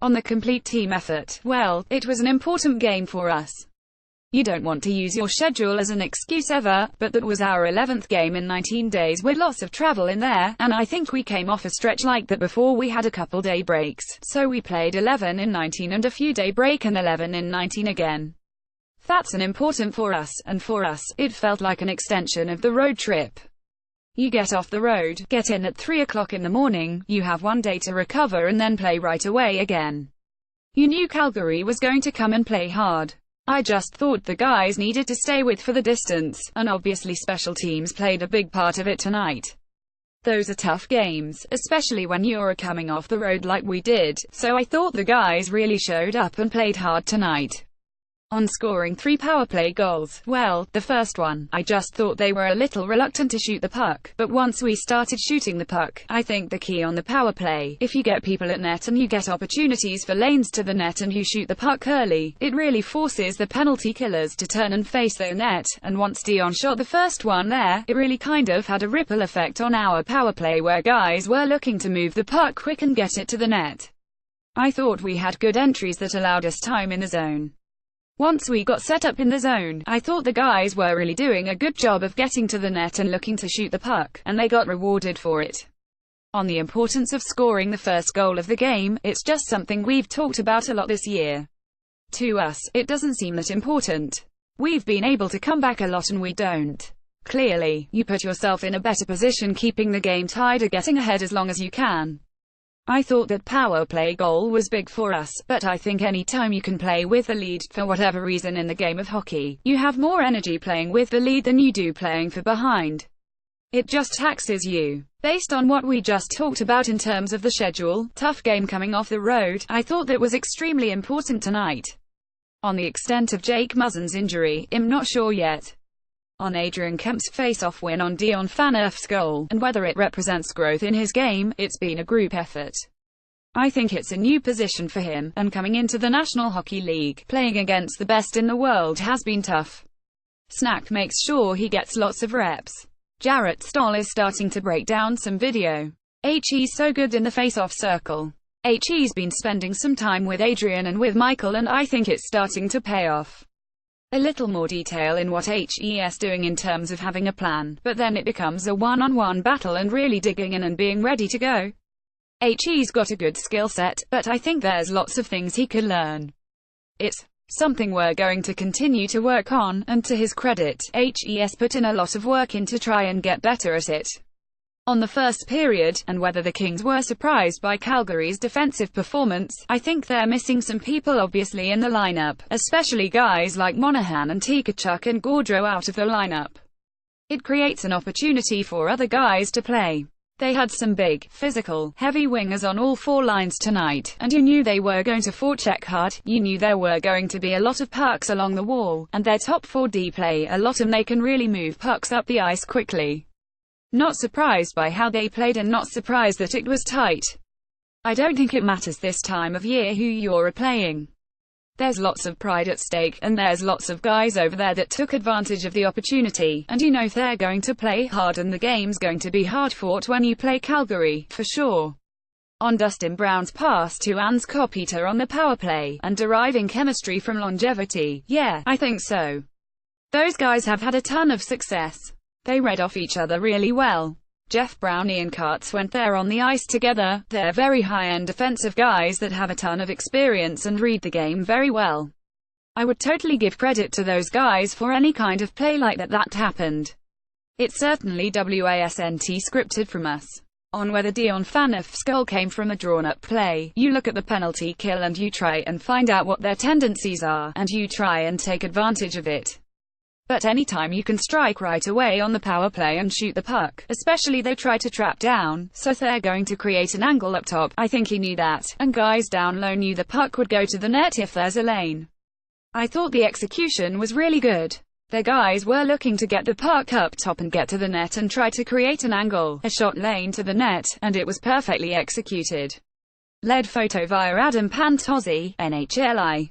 On the complete team effort, well, it was an important game for us. You don't want to use your schedule as an excuse ever, but that was our 11th game in 19 days with lots of travel in there, and I think we came off a stretch like that before we had a couple day breaks, so we played 11 in 19 and a few day break and 11 in 19 again. That's an important for us, and for us, it felt like an extension of the road trip. You get off the road, get in at 3 o'clock in the morning, you have one day to recover and then play right away again. You knew Calgary was going to come and play hard. I just thought the guys needed to stay with for the distance, and obviously special teams played a big part of it tonight. Those are tough games, especially when you're coming off the road like we did, so I thought the guys really showed up and played hard tonight. On scoring 3 power play goals, well, the first one, I just thought they were a little reluctant to shoot the puck, but once we started shooting the puck, I think the key on the power play, if you get people at net and you get opportunities for lanes to the net and you shoot the puck early, it really forces the penalty killers to turn and face their net, and once Dion shot the first one there, it really kind of had a ripple effect on our power play where guys were looking to move the puck quick and get it to the net. I thought we had good entries that allowed us time in the zone. Once we got set up in the zone, I thought the guys were really doing a good job of getting to the net and looking to shoot the puck, and they got rewarded for it. On the importance of scoring the first goal of the game, it's just something we've talked about a lot this year. To us, it doesn't seem that important. We've been able to come back a lot and we don't. Clearly, you put yourself in a better position keeping the game tied or getting ahead as long as you can. I thought that power play goal was big for us, but I think any time you can play with the lead, for whatever reason in the game of hockey, you have more energy playing with the lead than you do playing for behind. It just taxes you. Based on what we just talked about in terms of the schedule, tough game coming off the road, I thought that was extremely important tonight. On the extent of Jake Muzzin's injury, I'm not sure yet. On Adrian Kemp's face-off win on Dion Phaneuf's goal, and whether it represents growth in his game, it's been a group effort. I think it's a new position for him, and coming into the National Hockey League, playing against the best in the world has been tough. Snack makes sure he gets lots of reps. Jarrett Stoll is starting to break down some video. He's so good in the face-off circle. He's been spending some time with Adrian and with Michael and I think it's starting to pay off. A little more detail in what HE's doing in terms of having a plan, but then it becomes a one-on-one battle and really digging in and being ready to go. He's got a good skill set, but I think there's lots of things he can learn. It's something we're going to continue to work on, and to his credit, HE's put in a lot of work in to try and get better at it. On the first period, and whether the Kings were surprised by Calgary's defensive performance, I think they're missing some people obviously in the lineup, especially guys like Monahan and Tkachuk and Gaudreau out of the lineup. It creates an opportunity for other guys to play. They had some big, physical, heavy wingers on all 4 lines tonight, and you knew they were going to forecheck hard, you knew there were going to be a lot of pucks along the wall, and their top 4D play a lot and they can really move pucks up the ice quickly. Not surprised by how they played and not surprised that it was tight. I don't think it matters this time of year who you're playing. There's lots of pride at stake, and there's lots of guys over there that took advantage of the opportunity, and you know they're going to play hard and the game's going to be hard fought when you play Calgary, for sure. On Dustin Brown's pass to Ans Kopitar on the power play, and deriving chemistry from longevity, yeah, I think so. Those guys have had a ton of success. They read off each other really well. Jeff Brown and Ian Karts went there on the ice together. They're very high-end defensive guys that have a ton of experience and read the game very well. I would totally give credit to those guys for any kind of play like that happened. It's certainly wasn't scripted from us. On whether Dion Phaneuf's goal came from a drawn-up play, you look at the penalty kill and you try and find out what their tendencies are, and you try and take advantage of it. But anytime you can strike right away on the power play and shoot the puck, especially they try to trap down, so they're going to create an angle up top. I think he knew that, and guys down low knew the puck would go to the net if there's a lane. I thought the execution was really good. Their guys were looking to get the puck up top and get to the net and try to create an angle, a shot lane to the net, and it was perfectly executed. Lead photo via Adam Pantozzi, NHLI.